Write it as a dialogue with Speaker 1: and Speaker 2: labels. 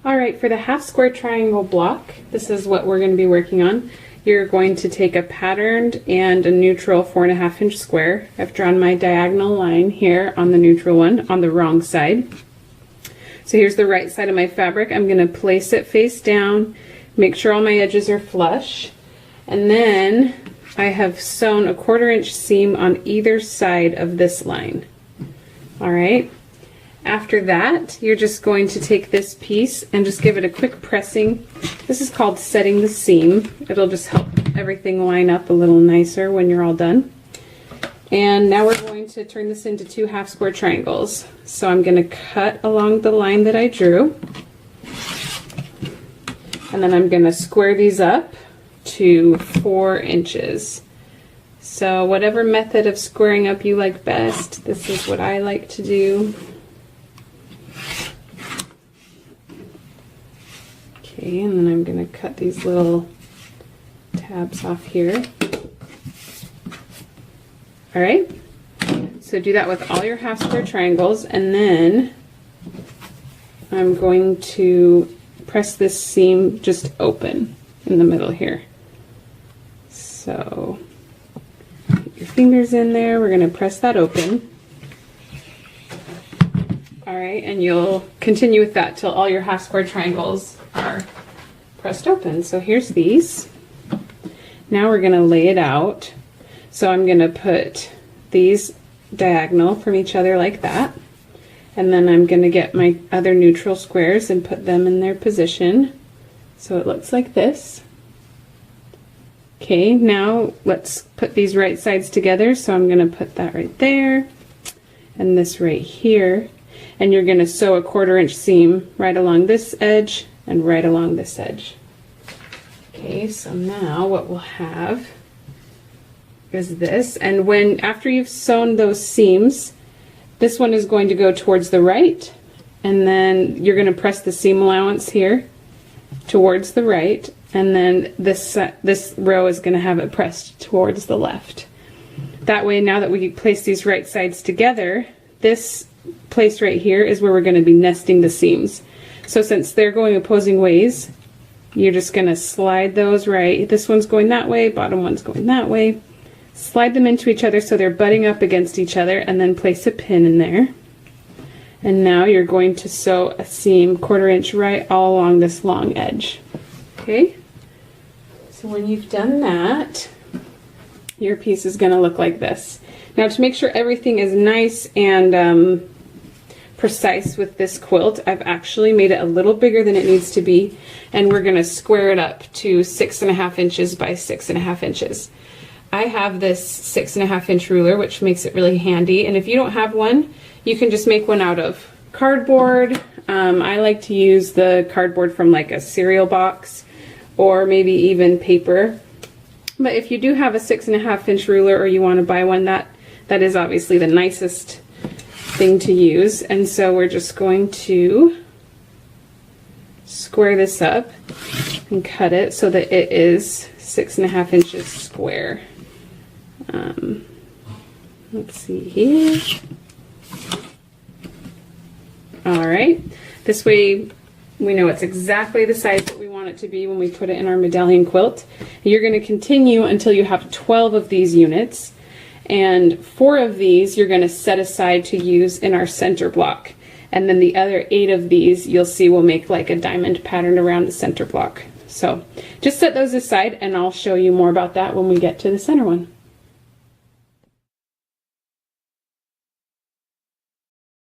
Speaker 1: Alright, for the half square triangle block, this is what we're going to be working on. You're going to take a patterned and a neutral 4.5 inch square. I've drawn my diagonal line here on the neutral one on the wrong side. So here's the right side of my fabric. I'm going to place it face down, make sure all my edges are flush, and then I have sewn a 1/4 inch seam on either side of this line. Alright, after that you're just going to take this piece and just give it a quick pressing. This is called setting the seam. It'll just help everything line up a little nicer when you're all done. And now we're going to turn this into 2 half square triangles. So I'm going to cut along the line that I drew, and then I'm going to square these up to 4 inches. So whatever method of squaring up you like best, this is what I like to do. Okay, and then I'm going to cut these little tabs off here. Alright, so do that with all your half square triangles, and then I'm going to press this seam just open in the middle here. So put your fingers in there, we're going to press that open. Alright, and you'll continue with that till all your half square triangles are pressed open. So here's these. Now we're going to lay it out. So I'm going to put these diagonal from each other like that, and then I'm going to get my other neutral squares and put them in their position so it looks like this. Okay, now let's put these right sides together. So I'm going to put that right there and this right here, and you're going to sew a 1/4 inch seam right along this edge and right along this edge. Okay, so now what we'll have is this, and after you've sewn those seams, this one is going to go towards the right, and then you're going to press the seam allowance here towards the right, and then this row is going to have it pressed towards the left. That way, now that we place these right sides together, this place right here is where we're going to be nesting the seams. So since they're going opposing ways, you're just going to slide those right. This one's going that way, bottom one's going that way. Slide them into each other so they're butting up against each other, and then place a pin in there. And now you're going to sew a seam 1/4 inch right all along this long edge. Okay? So when you've done that, your piece is going to look like this. Now, to make sure everything is nice and precise with this quilt, I've actually made it a little bigger than it needs to be, and we're going to square it up to 6.5 inches by 6.5 inches. I have this 6.5 inch ruler, which makes it really handy, and if you don't have one, you can just make one out of cardboard. I like to use the cardboard from like a cereal box, or maybe even paper. But if you do have a 6.5 inch ruler, or you want to buy one, that is obviously the nicest thing to use. And so we're just going to square this up and cut it so that it is 6.5 inches square. Let's see here. Alright, this way we know it's exactly the size that we want it to be when we put it in our medallion quilt. You're going to continue until you have 12 of these units, and 4 of these you're going to set aside to use in our center block, and then the other 8 of these you'll see will make like a diamond pattern around the center block. So just set those aside, and I'll show you more about that when we get to the center one.